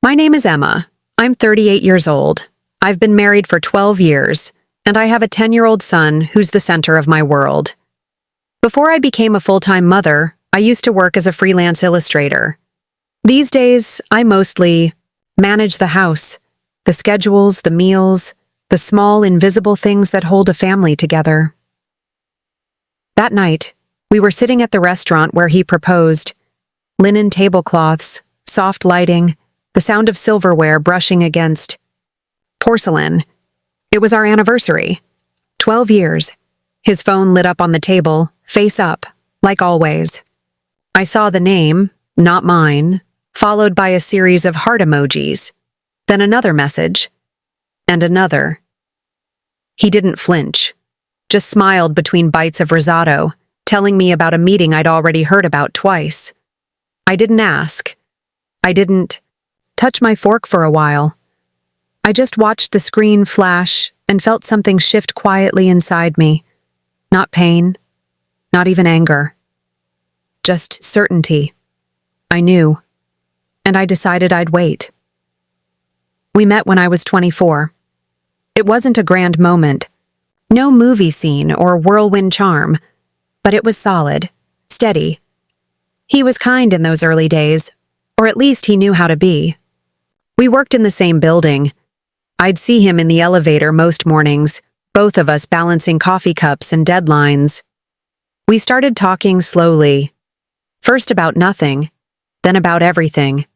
My name is Emma. I'm 38 years old. I've been married for 12 years, and I have a 10-year-old son who's the center of my world. Before I became a full-time mother, I used to work as a freelance illustrator. These days, I mostly manage the house, the schedules, the meals, the small, invisible things that hold a family together. That night, we were sitting at the restaurant where he proposed. Linen tablecloths, soft lighting, the sound of silverware brushing against porcelain. It was our anniversary. 12 years. His phone lit up on the table, face up, like always. I saw the name, not mine, followed by a series of heart emojis, then another message, and another. He didn't flinch, just smiled between bites of risotto, telling me about a meeting I'd already heard about twice. I didn't ask. I didn't touch my fork for a while. I just watched the screen flash and felt something shift quietly inside me. Not pain, not even anger. Just certainty. I knew. And I decided I'd wait. We met when I was 24. It wasn't a grand moment. No movie scene or whirlwind charm. But it was solid, steady. He was kind in those early days, or at least he knew how to be. We worked in the same building. I'd see him in the elevator most mornings, both of us balancing coffee cups and deadlines. We started talking slowly. First about nothing, then about everything.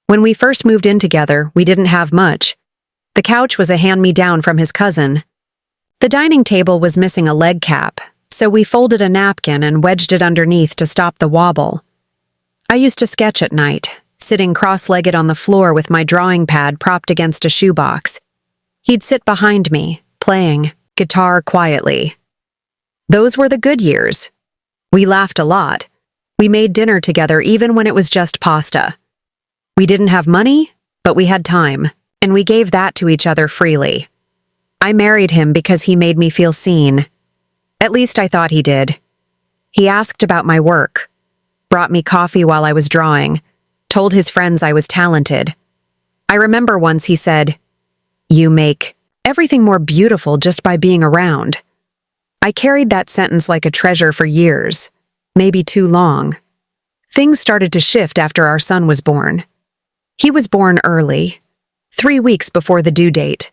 When we first moved in together, we didn't have much. The couch was a hand-me-down from his cousin. The dining table was missing a leg cap, so we folded a napkin and wedged it underneath to stop the wobble. I used to sketch at night, sitting cross-legged on the floor with my drawing pad propped against a shoebox. He'd sit behind me, playing guitar quietly. Those were the good years. We laughed a lot. We made dinner together even when it was just pasta. We didn't have money, but we had time, and we gave that to each other freely. I married him because he made me feel seen. At least I thought he did. He asked about my work, brought me coffee while I was drawing, told his friends I was talented. I remember once he said, "You make everything more beautiful just by being around." I carried that sentence like a treasure for years, maybe too long. Things started to shift after our son was born. He was born early, 3 weeks before the due date.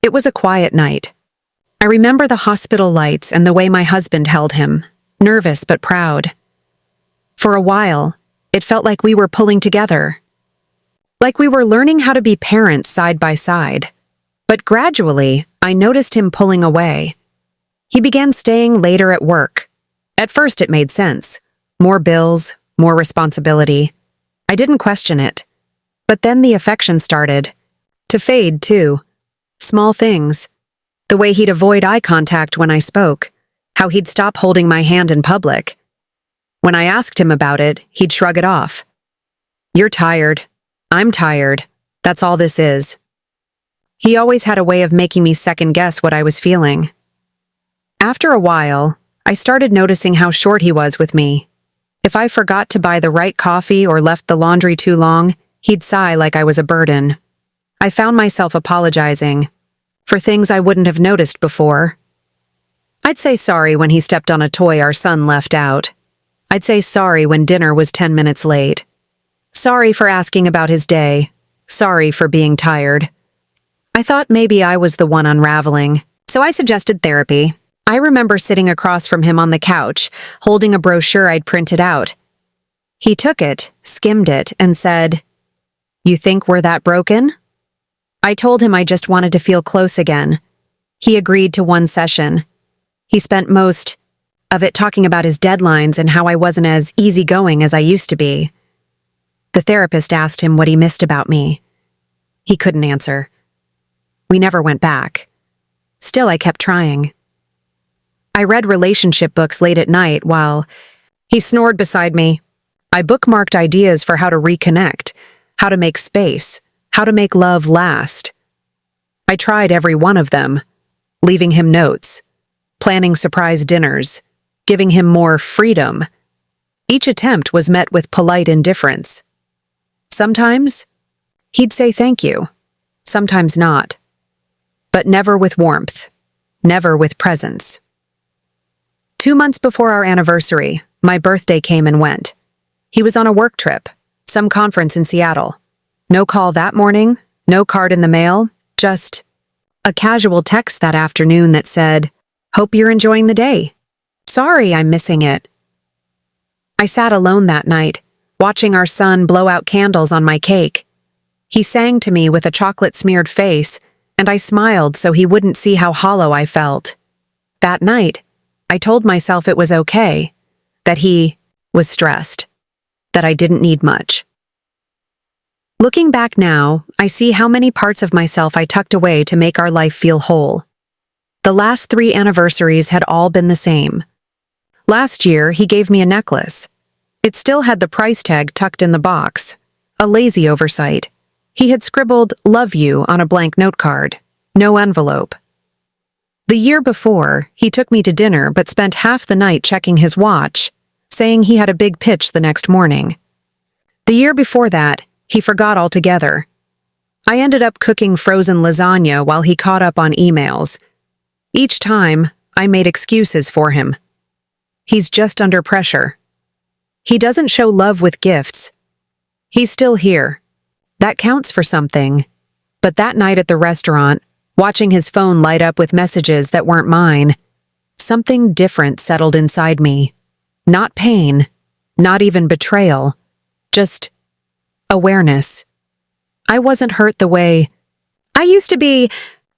It was a quiet night. I remember the hospital lights and the way my husband held him, nervous but proud. For a while, it felt like we were pulling together. Like we were learning how to be parents side by side. But gradually, I noticed him pulling away. He began staying later at work. At first, it made sense. More bills, more responsibility. I didn't question it. But then the affection started to fade, too. Small things. The way he'd avoid eye contact when I spoke. How he'd stop holding my hand in public. When I asked him about it, he'd shrug it off. "You're tired. I'm tired. That's all this is." He always had a way of making me second-guess what I was feeling. After a while, I started noticing how short he was with me. If I forgot to buy the right coffee or left the laundry too long, he'd sigh like I was a burden. I found myself apologizing for things I wouldn't have noticed before. I'd say sorry when he stepped on a toy our son left out. I'd say sorry when dinner was 10 minutes late. Sorry for asking about his day. Sorry for being tired. I thought maybe I was the one unraveling, so I suggested therapy. I remember sitting across from him on the couch, holding a brochure I'd printed out. He took it, skimmed it, and said, "You think we're that broken?" I told him I just wanted to feel close again. He agreed to one session. He spent most of it talking about his deadlines and how I wasn't as easygoing as I used to be. The therapist asked him what he missed about me. He couldn't answer. We never went back. Still, I kept trying. I read relationship books late at night while he snored beside me. I bookmarked ideas for how to reconnect, how to make space, how to make love last. I tried every one of them, leaving him notes, planning surprise dinners, giving him more freedom. Each attempt was met with polite indifference. Sometimes, He'd say thank you, sometimes not, but never with warmth, never with presence. 2 months before our anniversary, my birthday came and went. He was on a work trip, some conference in Seattle. No call that morning, no card in the mail, just a casual text that afternoon that said, "Hope you're enjoying the day. Sorry, I'm missing it." I sat alone that night, watching our son blow out candles on my cake. He sang to me with a chocolate-smeared face, and I smiled so he wouldn't see how hollow I felt. That night, I told myself it was okay, that he was stressed, that I didn't need much. Looking back now, I see how many parts of myself I tucked away to make our life feel whole. The last 3 anniversaries had all been the same. Last year, he gave me a necklace. It still had the price tag tucked in the box, a lazy oversight. He had scribbled "Love you" on a blank note card, no envelope. The year before, he took me to dinner but spent half the night checking his watch, saying he had a big pitch the next morning. The year before that, he forgot altogether. I ended up cooking frozen lasagna while he caught up on emails. Each time, I made excuses for him. He's just under pressure. He doesn't show love with gifts. He's still here. That counts for something. But that night at the restaurant, watching his phone light up with messages that weren't mine, something different settled inside me. Not pain, not even betrayal, just awareness. I wasn't hurt the way I used to be.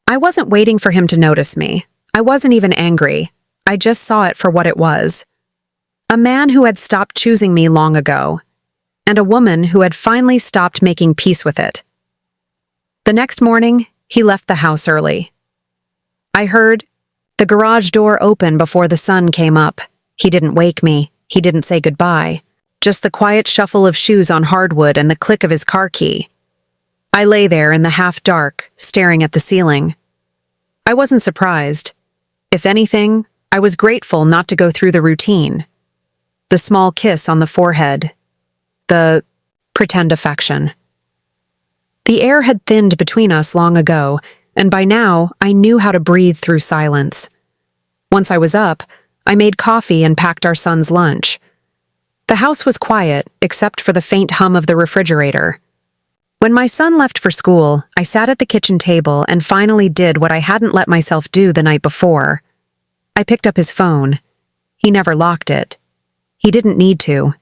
I wasn't waiting for him to notice me. I wasn't even angry. I just saw it for what it was. A man who had stopped choosing me long ago, and a woman who had finally stopped making peace with it. The next morning, he left the house early. I heard the garage door open before the sun came up. He didn't wake me. He didn't say goodbye. Just the quiet shuffle of shoes on hardwood and the click of his car key. I lay there in the half-dark, staring at the ceiling. I wasn't surprised. If anything, I was grateful not to go through the routine. The small kiss on the forehead. The pretend affection. The air had thinned between us long ago, and by now I knew how to breathe through silence. Once I was up, I made coffee and packed our son's lunch. The house was quiet, except for the faint hum of the refrigerator. When my son left for school, I sat at the kitchen table and finally did what I hadn't let myself do the night before. I picked up his phone. He never locked it. He didn't need to.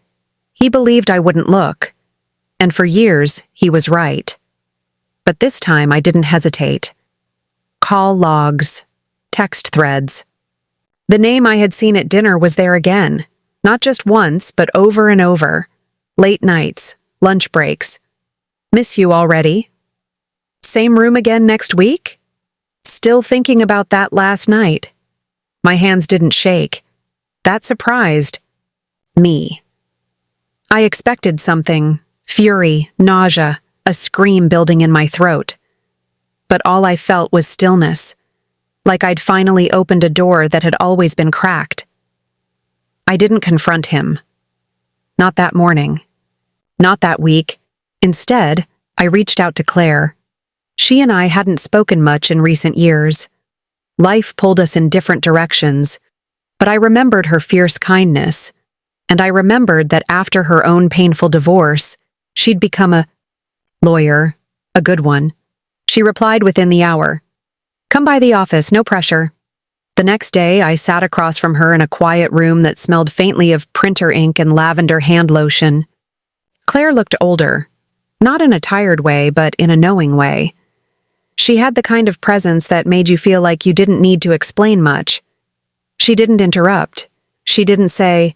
He believed I wouldn't look. And for years, he was right. But this time I didn't hesitate. Call logs, text threads. The name I had seen at dinner was there again. Not just once, but over and over. Late nights, lunch breaks. Miss you already? Same room again next week? Still thinking about that last night. My hands didn't shake. That surprised me. I expected something, fury, nausea, a scream building in my throat. But all I felt was stillness, like I'd finally opened a door that had always been cracked. I didn't confront him. Not that morning. Not that week. Instead, I reached out to Claire. She and I hadn't spoken much in recent years. Life pulled us in different directions, but I remembered her fierce kindness, and I remembered that after her own painful divorce, she'd become a lawyer, a good one. She replied within the hour. "Come by the office, no pressure." The next day, I sat across from her in a quiet room that smelled faintly of printer ink and lavender hand lotion. Claire looked older, not in a tired way, but in a knowing way. She had the kind of presence that made you feel like you didn't need to explain much. She didn't interrupt. She didn't say,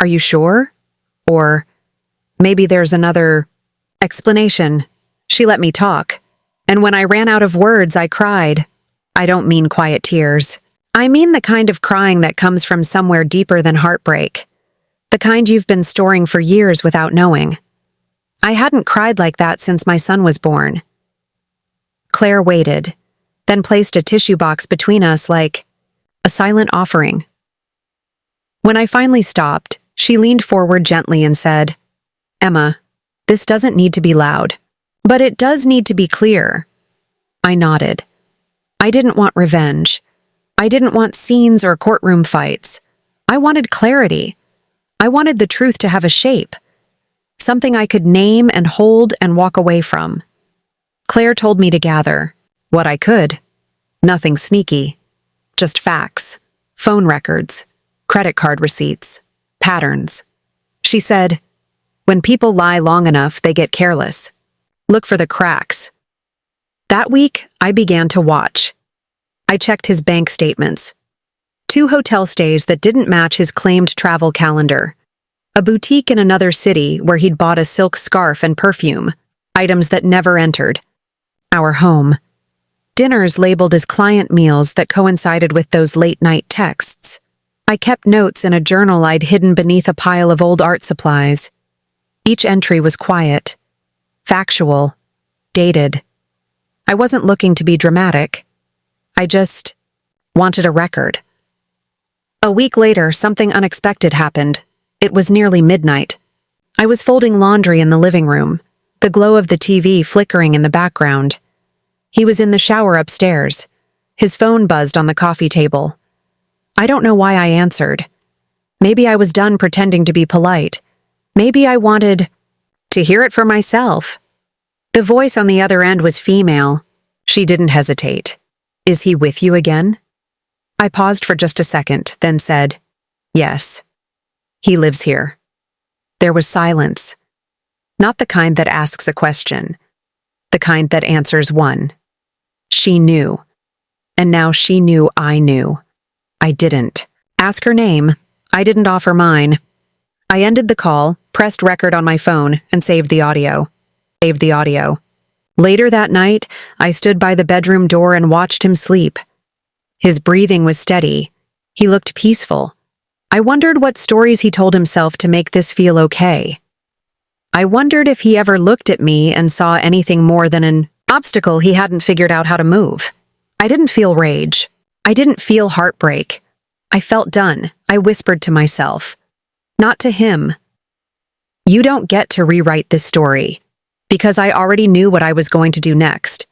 "Are you sure?" Or, "Maybe there's another explanation." She let me talk. And when I ran out of words, I cried. I don't mean quiet tears. I mean the kind of crying that comes from somewhere deeper than heartbreak. The kind you've been storing for years without knowing. I hadn't cried like that since my son was born. Claire waited, then placed a tissue box between us like a silent offering. When I finally stopped, she leaned forward gently and said, "Emma, this doesn't need to be loud. But it does need to be clear. I nodded. I didn't want revenge. I didn't want scenes or courtroom fights. I wanted clarity. I wanted the truth to have a shape. Something I could name and hold and walk away from. Claire told me to gather what I could. Nothing sneaky. Just facts, phone records, credit card receipts, patterns. She said, when people lie long enough, they get careless. Look for the cracks. That week, I began to watch. I checked his bank statements. 2 hotel stays that didn't match his claimed travel calendar. A boutique in another city where he'd bought a silk scarf and perfume, items that never entered. Our home. Dinners labeled as client meals that coincided with those late-night texts. I kept notes in a journal I'd hidden beneath a pile of old art supplies. Each entry was quiet, factual, dated. I wasn't looking to be dramatic. I just wanted a record. A week later, something unexpected happened. It was nearly midnight. I was folding laundry in the living room, the glow of the TV flickering in the background. He was in the shower upstairs. His phone buzzed on the coffee table. I don't know why I answered. Maybe I was done pretending to be polite. Maybe I wanted to hear it for myself. The voice on the other end was female. She didn't hesitate. Is he with you again? I paused for just a second, then said, yes. He lives here. There was silence. Not the kind that asks a question. The kind that answers one. She knew. And now she knew I knew. I didn't ask her name. I didn't offer mine. I ended the call, pressed record on my phone, and saved the audio. Later that night, I stood by the bedroom door and watched him sleep. His breathing was steady. He looked peaceful. I wondered what stories he told himself to make this feel okay. I wondered if he ever looked at me and saw anything more than an obstacle he hadn't figured out how to move. I didn't feel rage. I didn't feel heartbreak. I felt done. I whispered to myself. Not to him. You don't get to rewrite this story. Because I already knew what I was going to do next.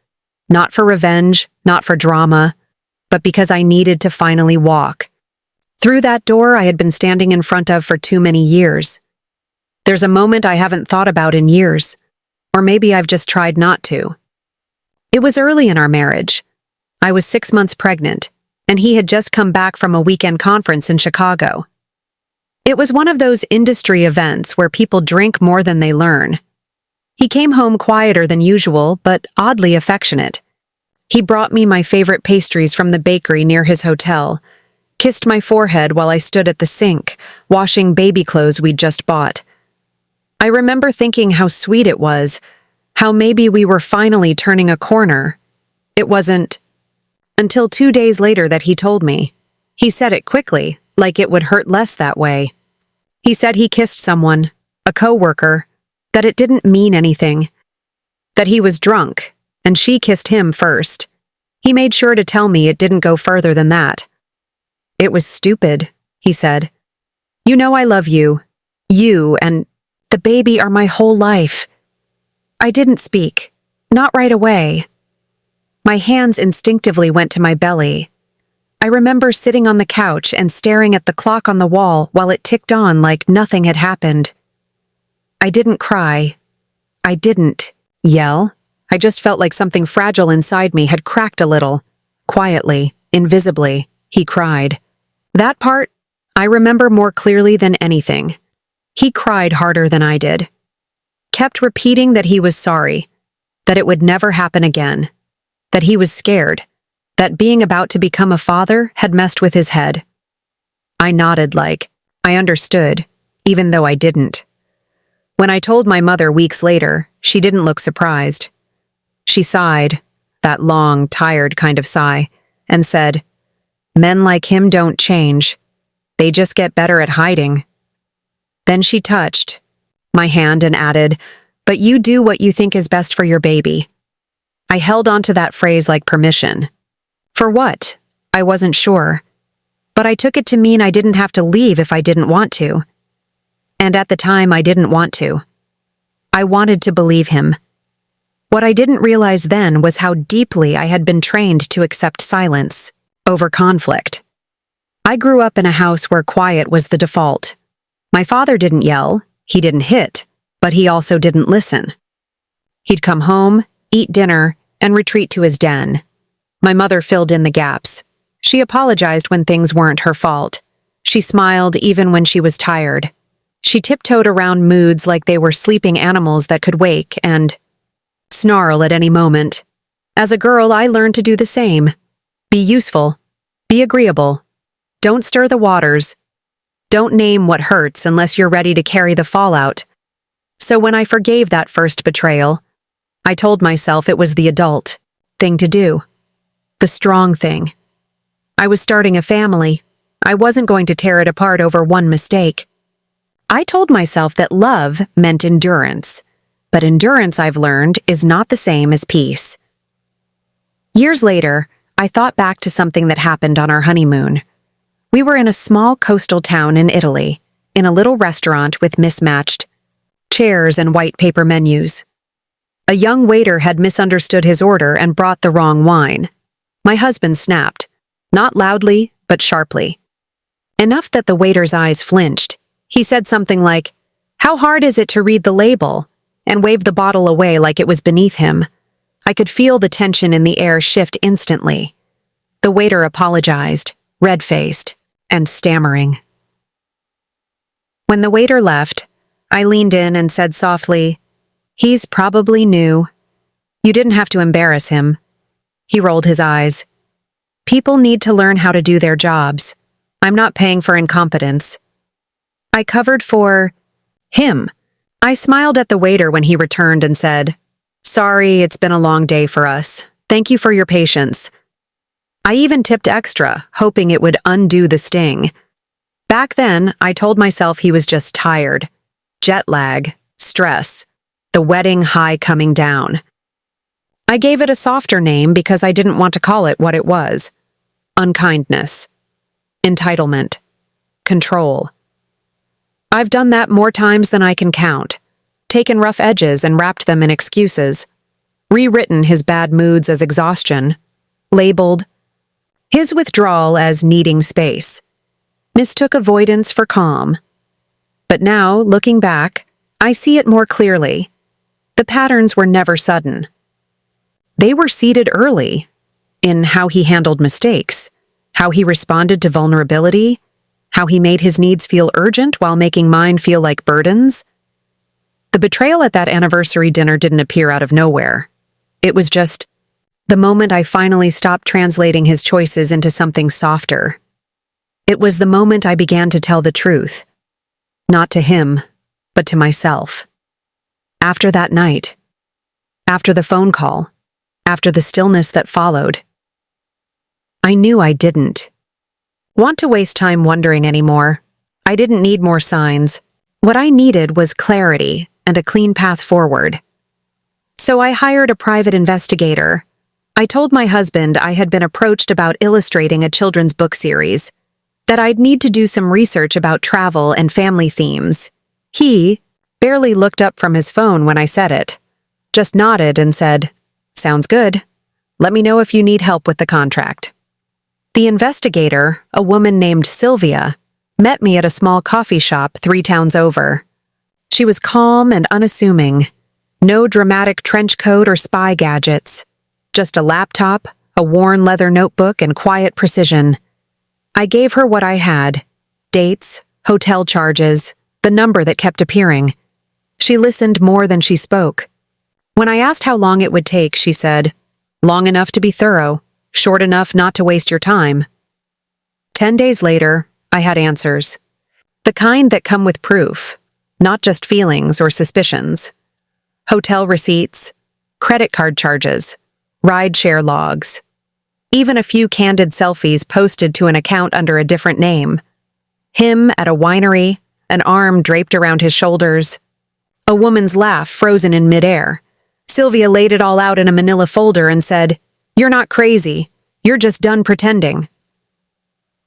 Not for revenge, not for drama, but because I needed to finally walk. Through that door I had been standing in front of for too many years. There's a moment I haven't thought about in years. Or maybe I've just tried not to. It was early in our marriage. I was 6 months pregnant, and he had just come back from a weekend conference in Chicago. It was one of those industry events where people drink more than they learn. He came home quieter than usual, but oddly affectionate. He brought me my favorite pastries from the bakery near his hotel, kissed my forehead while I stood at the sink, washing baby clothes we'd just bought. I remember thinking how sweet it was, how maybe we were finally turning a corner. It wasn't until 2 days later that he told me. He said it quickly, like it would hurt less that way. He said he kissed someone, a coworker, that it didn't mean anything, that he was drunk, and she kissed him first. He made sure to tell me it didn't go further than that. It was stupid, he said. You know I love you. You and the baby are my whole life. I didn't speak, not right away. My hands instinctively went to my belly. I remember sitting on the couch and staring at the clock on the wall while it ticked on like nothing had happened. I didn't cry. I didn't yell. I just felt like something fragile inside me had cracked a little. Quietly, invisibly, he cried. That part, I remember more clearly than anything. He cried harder than I did. Kept repeating that he was sorry, that it would never happen again, that he was scared, that being about to become a father had messed with his head. I nodded like I understood, even though I didn't. When I told my mother weeks later, she didn't look surprised. She sighed, that long, tired kind of sigh, and said, "Men like him don't change. They just get better at hiding." Then she touched my hand and added, "But you do what you think is best for your baby." I held on to that phrase like permission. For what? I wasn't sure. But I took it to mean I didn't have to leave if I didn't want to. And at the time, I didn't want to. I wanted to believe him. What I didn't realize then was how deeply I had been trained to accept silence over conflict. I grew up in a house where quiet was the default. My father didn't yell, he didn't hit, but he also didn't listen. He'd come home, eat dinner, and retreat to his den. My mother filled in the gaps. She apologized when things weren't her fault. She smiled even when she was tired. She tiptoed around moods like they were sleeping animals that could wake and snarl at any moment. As a girl, I learned to do the same. Be useful. Be agreeable. Don't stir the waters. Don't name what hurts unless you're ready to carry the fallout. So when I forgave that first betrayal, I told myself it was the adult thing to do. The strong thing. I was starting a family. I wasn't going to tear it apart over one mistake. I told myself that love meant endurance, but endurance, I've learned, is not the same as peace. Years later, I thought back to something that happened on our honeymoon. We were in a small coastal town in Italy, in a little restaurant with mismatched chairs and white paper menus. A young waiter had misunderstood his order and brought the wrong wine. My husband snapped, not loudly, but sharply. Enough that the waiter's eyes flinched. He said something like, "How hard is it to read the label?" and waved the bottle away like it was beneath him. I could feel the tension in the air shift instantly. The waiter apologized, red-faced, and stammering. When the waiter left, I leaned in and said softly, "He's probably new. You didn't have to embarrass him." He rolled his eyes. "People need to learn how to do their jobs. I'm not paying for incompetence." I covered for him. I smiled at the waiter when he returned and said, "Sorry, it's been a long day for us. Thank you for your patience." I even tipped extra, hoping it would undo the sting. Back then, I told myself he was just tired. Jet lag, stress, the wedding high coming down. I gave it a softer name because I didn't want to call it what it was. Unkindness. Entitlement. Control. I've done that more times than I can count. Taken rough edges and wrapped them in excuses. Rewritten his bad moods as exhaustion. Labeled his withdrawal as needing space. Mistook avoidance for calm. But now, looking back, I see it more clearly. The patterns were never sudden. They were seeded early in how he handled mistakes, how he responded to vulnerability, how he made his needs feel urgent while making mine feel like burdens. The betrayal at that anniversary dinner didn't appear out of nowhere. It was just the moment I finally stopped translating his choices into something softer. It was the moment I began to tell the truth. Not to him, but to myself. After that night, after the phone call, after the stillness that followed, I knew I didn't want to waste time wondering anymore. I didn't need more signs. What I needed was clarity and a clean path forward. So I hired a private investigator. I told my husband I had been approached about illustrating a children's book series, that I'd need to do some research about travel and family themes. He barely looked up from his phone when I said it, just nodded and said, "Sounds good. Let me know if you need help with the contract." The investigator, a woman named Sylvia, met me at a small coffee shop 3 towns over. She was calm and unassuming. No dramatic trench coat or spy gadgets. Just a laptop, a worn leather notebook, and quiet precision. I gave her what I had. Dates, hotel charges, the number that kept appearing. She listened more than she spoke. When I asked how long it would take, she said, "Long enough to be thorough. Short enough not to waste your time." 10 days later, I had answers. The kind that come with proof, not just feelings or suspicions. Hotel receipts, credit card charges, ride-share logs. Even a few candid selfies posted to an account under a different name. Him at a winery, an arm draped around his shoulders. A woman's laugh frozen in midair. Sylvia laid it all out in a manila folder and said, "You're not crazy. You're just done pretending."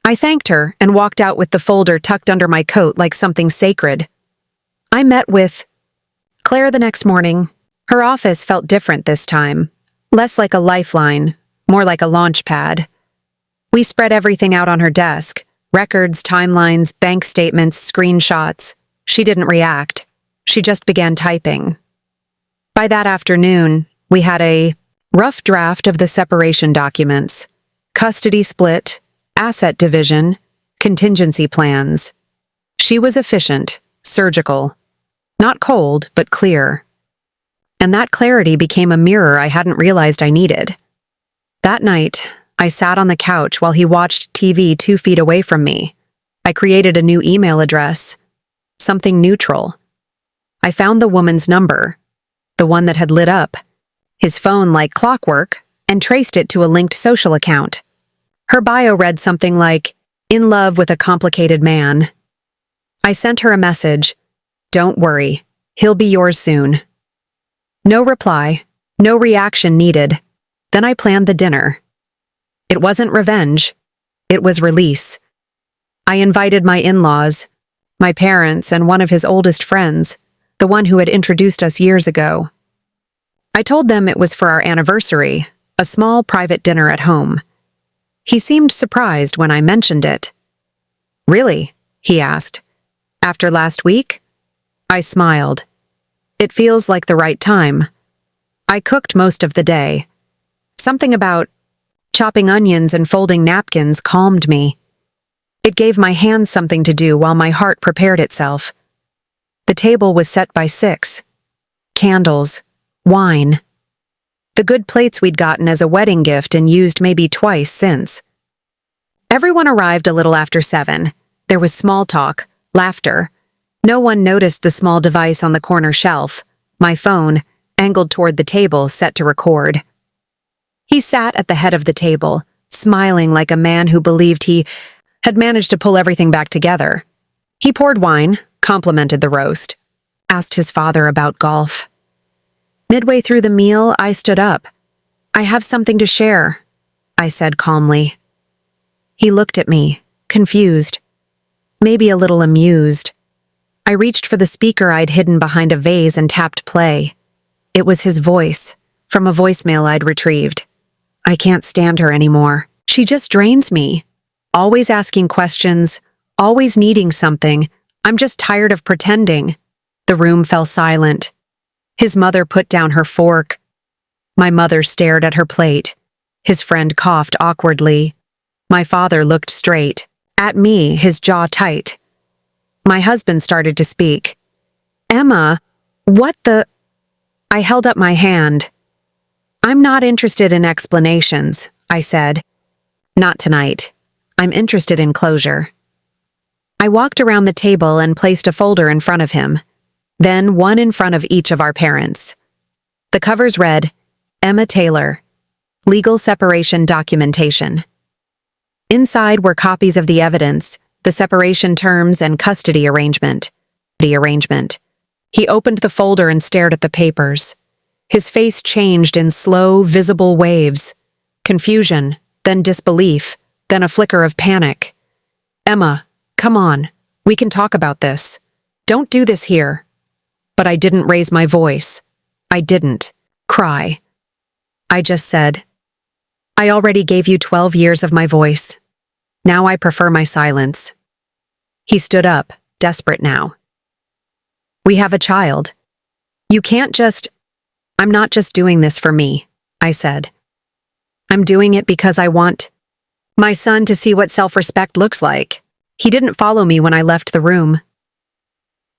I thanked her and walked out with the folder tucked under my coat like something sacred. I met with Claire the next morning. Her office felt different this time, less like a lifeline, more like a launch pad. We spread everything out on her desk, records, timelines, bank statements, screenshots. She didn't react. She just began typing. By that afternoon, we had a rough draft of the separation documents, custody split, asset division, contingency plans. She was efficient, surgical, not cold, but clear. And that clarity became a mirror I hadn't realized I needed. That night, I sat on the couch while he watched TV 2 feet away from me. I created a new email address, something neutral. I found the woman's number, the one that had lit up, his phone like clockwork, and traced it to a linked social account. Her bio read something like, "In love with a complicated man." I sent her a message, "Don't worry, he'll be yours soon." No reply, no reaction needed. Then I planned the dinner. It wasn't revenge. It was release. I invited my in-laws, my parents, and one of his oldest friends, the one who had introduced us years ago. I told them it was for our anniversary, a small private dinner at home. He seemed surprised when I mentioned it. "Really?" he asked. "After last week?" I smiled. It feels like the right time. I cooked most of the day. Something about chopping onions and folding napkins calmed me. It gave my hands something to do while my heart prepared itself. The table was set by 6. Candles. Wine. The good plates we'd gotten as a wedding gift and used maybe twice since. Everyone arrived a little after 7. There was small talk, laughter. No one noticed the small device on the corner shelf, my phone, angled toward the table set to record. He sat at the head of the table, smiling like a man who believed he had managed to pull everything back together. He poured wine, complimented the roast, asked his father about golf. Midway through the meal, I stood up. "I have something to share," I said calmly. He looked at me, confused, maybe a little amused. I reached for the speaker I'd hidden behind a vase and tapped play. It was his voice, from a voicemail I'd retrieved. "I can't stand her anymore. She just drains me. Always asking questions, always needing something. I'm just tired of pretending." The room fell silent. His mother put down her fork. My mother stared at her plate. His friend coughed awkwardly. My father looked straight. At me, his jaw tight. My husband started to speak. "Emma, what the—" I held up my hand. "I'm not interested in explanations," I said. "Not tonight. I'm interested in closure." I walked around the table and placed a folder in front of him, then one in front of each of our parents. The covers read, "Emma Taylor, Legal Separation Documentation." Inside were copies of the evidence, the separation terms, and custody arrangement. He opened the folder and stared at the papers. His face changed in slow, visible waves. Confusion, then disbelief, then a flicker of panic. "Emma, come on. We can talk about this. Don't do this here." But I didn't raise my voice. I didn't cry. I just said, "I already gave you 12 years of my voice. Now I prefer my silence." He stood up, desperate now. "We have a child. You can't just—" "I'm not just doing this for me," I said. "I'm doing it because I want my son to see what self-respect looks like." He didn't follow me when I left the room.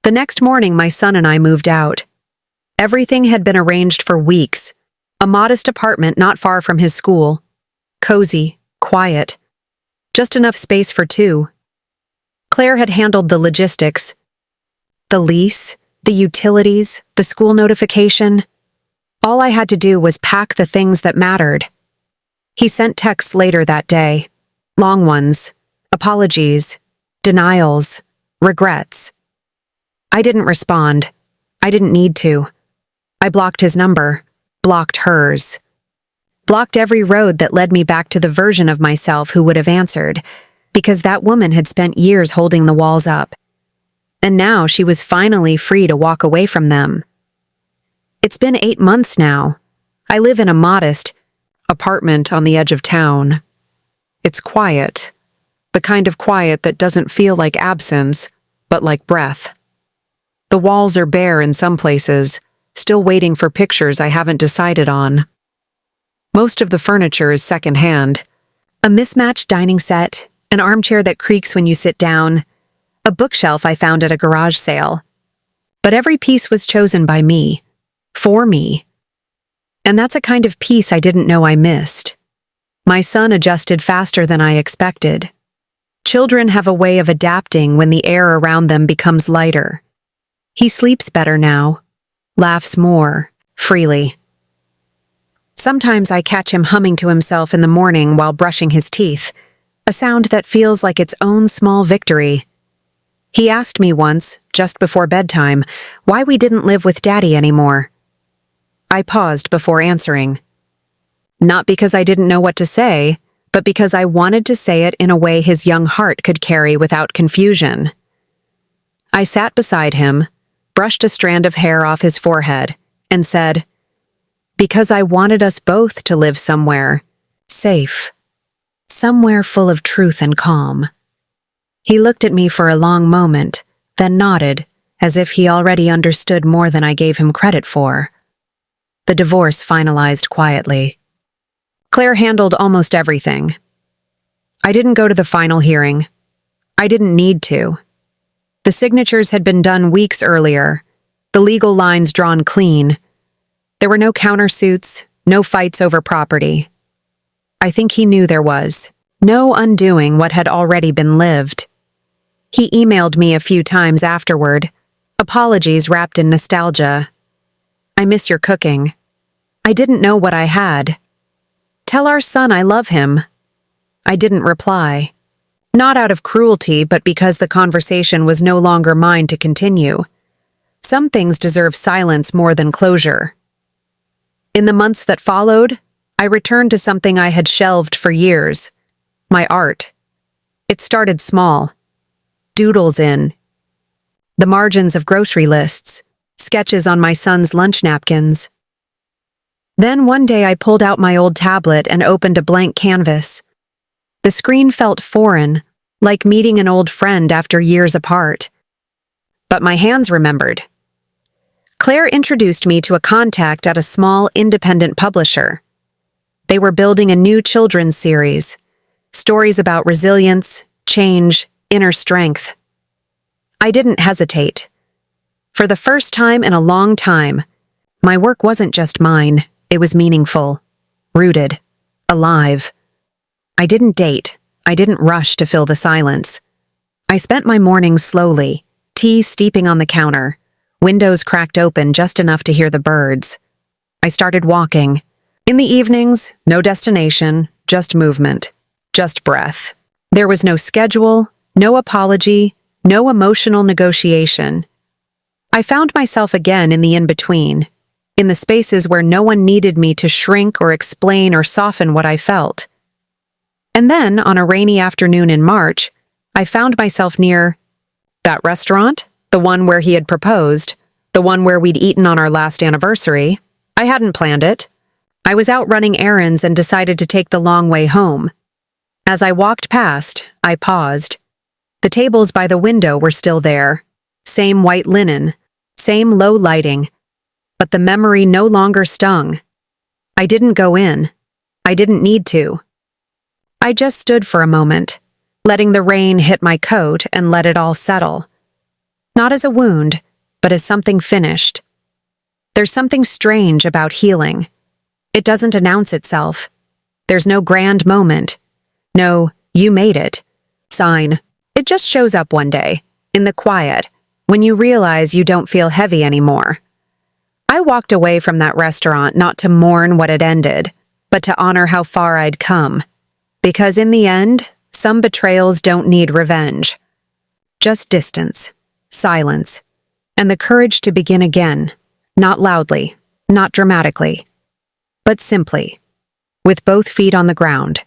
The next morning, my son and I moved out. Everything had been arranged for weeks. A modest apartment not far from his school. Cozy, quiet. Just enough space for 2. Claire had handled the logistics. The lease, the utilities, the school notification. All I had to do was pack the things that mattered. He sent texts later that day. Long ones. Apologies. Denials. Regrets. I didn't respond. I didn't need to. I blocked his number. Blocked hers. Blocked every road that led me back to the version of myself who would have answered, because that woman had spent years holding the walls up. And now she was finally free to walk away from them. It's been 8 months now. I live in a modest apartment on the edge of town. It's quiet. The kind of quiet that doesn't feel like absence, but like breath. The walls are bare in some places, still waiting for pictures I haven't decided on. Most of the furniture is secondhand. A mismatched dining set, an armchair that creaks when you sit down, a bookshelf I found at a garage sale. But every piece was chosen by me, for me. And that's a kind of peace I didn't know I missed. My son adjusted faster than I expected. Children have a way of adapting when the air around them becomes lighter. He sleeps better now, laughs more, freely. Sometimes I catch him humming to himself in the morning while brushing his teeth, a sound that feels like its own small victory. He asked me once, just before bedtime, why we didn't live with Daddy anymore. I paused before answering. Not because I didn't know what to say, but because I wanted to say it in a way his young heart could carry without confusion. I sat beside him, brushed a strand of hair off his forehead, and said, because I wanted us both to live somewhere, safe, somewhere full of truth and calm. He looked at me for a long moment, then nodded, as if he already understood more than I gave him credit for. The divorce finalized quietly. Claire handled almost everything. I didn't go to the final hearing. I didn't need to. The signatures had been done weeks earlier, the legal lines drawn clean. There were no countersuits, no fights over property. I think he knew there was. No undoing what had already been lived. He emailed me a few times afterward, apologies wrapped in nostalgia. I miss your cooking. I didn't know what I had. Tell our son I love him. I didn't reply. Not out of cruelty, but because the conversation was no longer mine to continue. Some things deserve silence more than closure. In the months that followed, I returned to something I had shelved for years. My art. It started small. Doodles in the margins of grocery lists, sketches on my son's lunch napkins. Then one day I pulled out my old tablet and opened a blank canvas. The screen felt foreign, like meeting an old friend after years apart. But my hands remembered. Claire introduced me to a contact at a small independent publisher. They were building a new children's series, stories about resilience, change, inner strength. I didn't hesitate. For the first time in a long time, my work wasn't just mine, it was meaningful, rooted, alive. I didn't date, I didn't rush to fill the silence. I spent my mornings slowly, tea steeping on the counter, windows cracked open just enough to hear the birds. I started walking. In the evenings, no destination, just movement, just breath. There was no schedule, no apology, no emotional negotiation. I found myself again in the in-between, in the spaces where no one needed me to shrink or explain or soften what I felt. And then, on a rainy afternoon in March, I found myself near that restaurant, the one where he had proposed, the one where we'd eaten on our last anniversary. I hadn't planned it. I was out running errands and decided to take the long way home. As I walked past, I paused. The tables by the window were still there. Same white linen, same low lighting. But the memory no longer stung. I didn't go in. I didn't need to. I just stood for a moment, letting the rain hit my coat and let it all settle. Not as a wound, but as something finished. There's something strange about healing. It doesn't announce itself. There's no grand moment. No, you made it sign. It just shows up one day, in the quiet, when you realize you don't feel heavy anymore. I walked away from that restaurant not to mourn what had ended, but to honor how far I'd come. Because in the end, some betrayals don't need revenge. Just distance, silence, and the courage to begin again, not loudly, not dramatically, but simply, with both feet on the ground.